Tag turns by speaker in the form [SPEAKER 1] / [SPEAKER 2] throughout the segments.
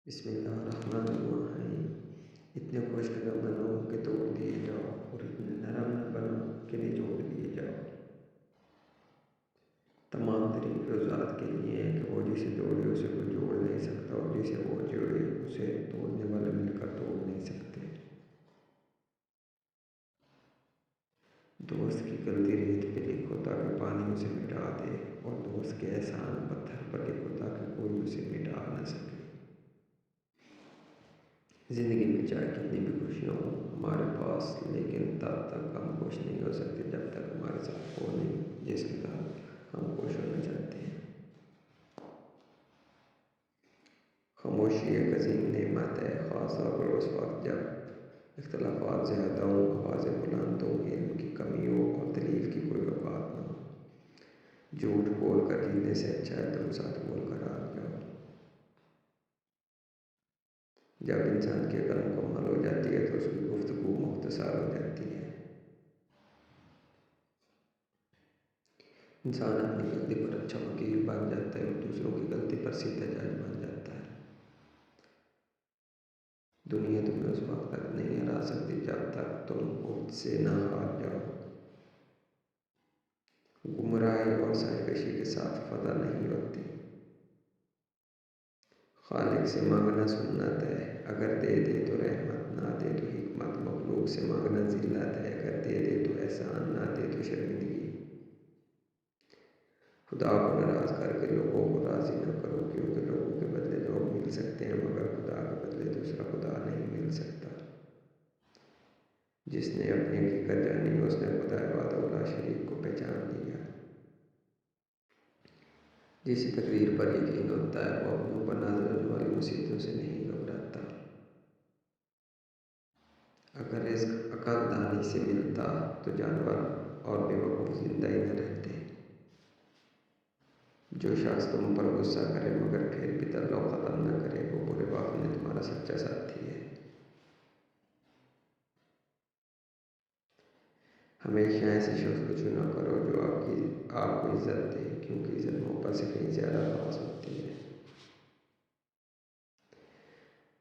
[SPEAKER 1] بسم اللہ الرحمن الرحیم۔ اتنے خشک نہ بنو کہ توڑ دیے جاؤ، اور اتنے نرم نہ بنو کہ نچوڑ دیے جاؤ۔ تمام طریقے اس ذات کے لیے ہیں کہ وہ جسے جوڑے اسے کوئی جوڑ نہیں سکتا، اور جسے وہ جوڑے اسے توڑنے والے مل کر توڑ نہیں سکتے۔ دوست کی غلطی ریت پہ لکھو تاکہ پانی اسے مٹا دے، اور دوست کے احسان پتھر پر لکھو تاکہ کوئی اسے مٹا نہ سکے۔ زندگی میں چاہے کتنی بھی خوشیاں ہوں ہمارے پاس، لیکن تب تک ہم خوش نہیں ہو سکتے جب تک ہمارے ساتھ وہ نہیں جس کے ساتھ ہم خوش ہونا چاہتے ہیں۔ خاموشی ایک عظیم نعمت ہے، خاص طور پر اس وقت جب اختلافات زیادہ ہوں، آوازیں بلند ہوں، علم کی کمی ہو اور دلیل کی کوئی اوقات نہ ہو۔ جھوٹ بول کر جیتنے سے اچھا ہے تم سچ بول کر ہار جاؤ۔ جب انسان کی عقل مکمل ہو جاتی ہے تو اس کی گفتگو مختصر ہو جاتی ہے۔ انسان اپنی غلطی پر اچھا وکیل بن جاتا ہے اور دوسروں کی غلطی پر سیدھا جج بن جاتا ہے۔ دنیا تمہیں اس وقت تک نہیں ہرا سکتی جب تک تم خود سے نہ ہار جاؤ۔ گمراہی اور سرکشی کے ساتھ فتح نہیں ہوتی۔ خالق سے مانگنا سنت ہے، اگر دے دے تو رحمت، نہ دے تو حکمت۔ مخلوق سے مانگنا ذلت ہے، اگر دے دے تو احسان، نہ دے تو شرمندگی۔ خدا کو ناراض کر کے لوگوں کو راضی نہ کرو، کیونکہ لوگوں کے بدلے لوگ مل سکتے ہیں مگر خدا کے بدلے دوسرا خدا نہیں مل سکتا۔ جس نے اپنی حقیقت جانی اس نے خدا وحدہ لا شریک کو پہچان لیا۔ جس تقدیر پر یقین ہوتا ہے وہ اپنوں پر نازل ہونے والی مصیبتوں سے نہیں گھبراتا۔ اگر رزق عقل دانی سے ملتا تو جانور اور بے وقوف زندہ ہی نہ رہتے۔ جو شخص تم پر غصہ کرے مگر پھر بھی تعلق ختم نہ کرے وہ برے وقت میں تمہارا سچا ساتھی ہے۔ ہمیشہ ایسے شخص کو چنا کرو جو آپ کو عزت دے، کیونکہ عزت محبت سے کہیں زیادہ خاص ہوتی ہے۔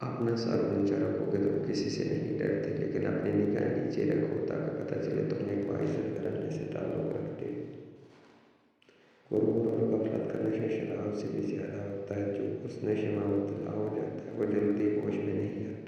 [SPEAKER 1] اپنا سر اونچا رکھو گے تو کسی سے نہیں ڈرتے، لیکن اپنی نگاہیں نیچے رکھو تاکہ پتہ چلے تم ایک باعزت گھرانے سے تعلق رکھتے ہو۔ غرور اور غفلت کا نشہ شراب سے بھی زیادہ ہوتا ہے۔ جو اس نشے میں مبتلا ہو جاتا ہے وہ جلدی ہوش میں نہیں آتا۔